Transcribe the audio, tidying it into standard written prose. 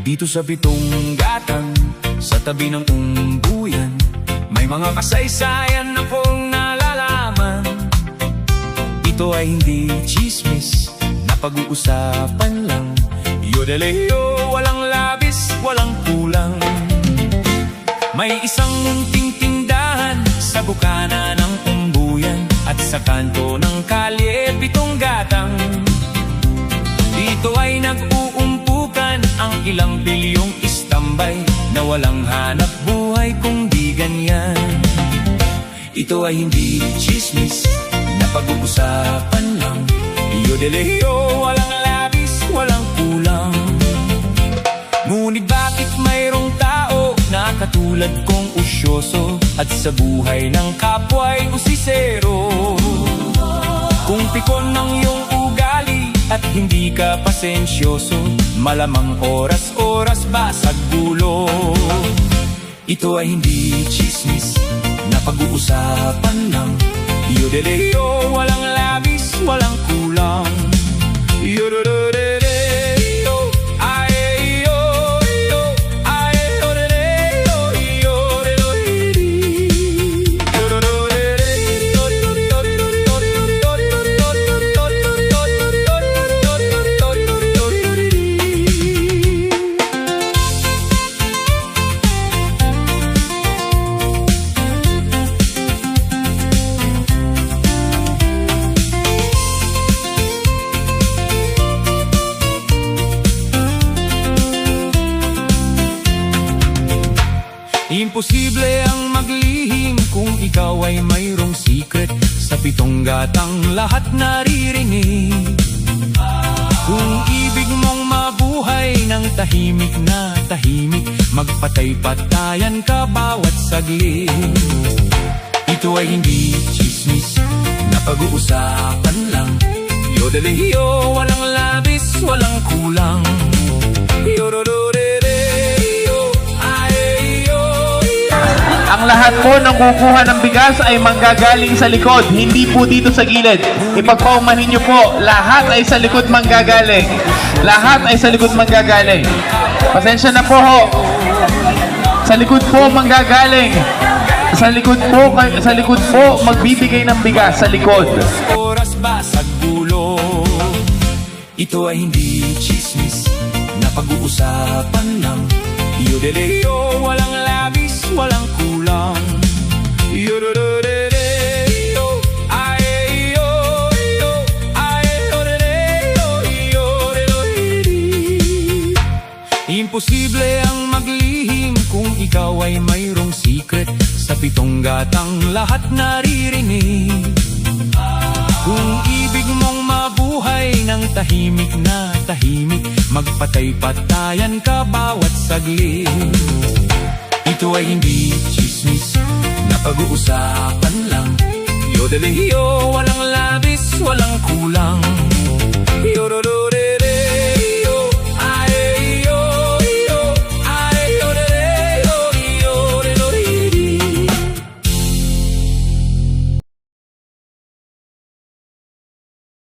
Dito sa Pitong Gatang, sa tabi ng umbuyan, may mga kasaysayan akong nalalaman. Ito ay hindi chismis, na pag-uusapan lang. Yodeleo, walang labis, walang kulang. May isang munting tindahan sa bukana ng umbuyan, at sa kanto ng kalye Pitong Gatang. Dito ay nag-uumpukan ang ilang bilyong istambay, na walang hanap buhay kung di ganyan. Ito ay hindi chismis, na pag-uusapan lang. Yodeleo, walang labis, walang kulang. Ngunit bakit mayroong tao na katulad kong usyoso, at sa buhay ng kapwa'y usisero? Kung pikon ng iyong ugali at hindi ka pasensyoso, malamang oras-oras basag gulo. Ito ay hindi chismis, na pag-uusapan lang. Yodeleo, walang labis, walang kulang. Yodeleo, ayo, yo, ayo, imposible ang maglihim kung ikaw ay mayroong secret. Sa Pitong Gatang lahat naririnig. Kung ibig mong mabuhay ng tahimik na tahimik, magpatay-patayan ka bawat saglit. Ito ay hindi chismis, na pag-uusapan lang. Yodeleo, walang labis, walang kulang. Ang lahat po ng kukuha ng bigas ay manggagaling sa likod, hindi po dito sa gilid. Ipagpaumanhin niyo po, lahat ay sa likod manggagaling. Lahat ay sa likod manggagaling. Pasensya na po ho. Sa likod po manggagaling. Sa likod po magbibigay ng bigas sa likod. Oras basag gulo. Ito ay hindi chismis, na pag-uusapan lang. Yodeleo, walang labis, walang kulang. Yodeleo, ayo, yo, ayo, imposible ang maglihim kung ikaw ay mayroong secret. Sa Pitong Gatang lahat naririnig. Kung ibig mong mabuhay ng tahimik na tahimik, magpatay-patayan ka bawat saglit. Ito ay hindi chismis, na pag-uusapan lang. Yodeleo, walang labis, walang kulang. Yodeleo,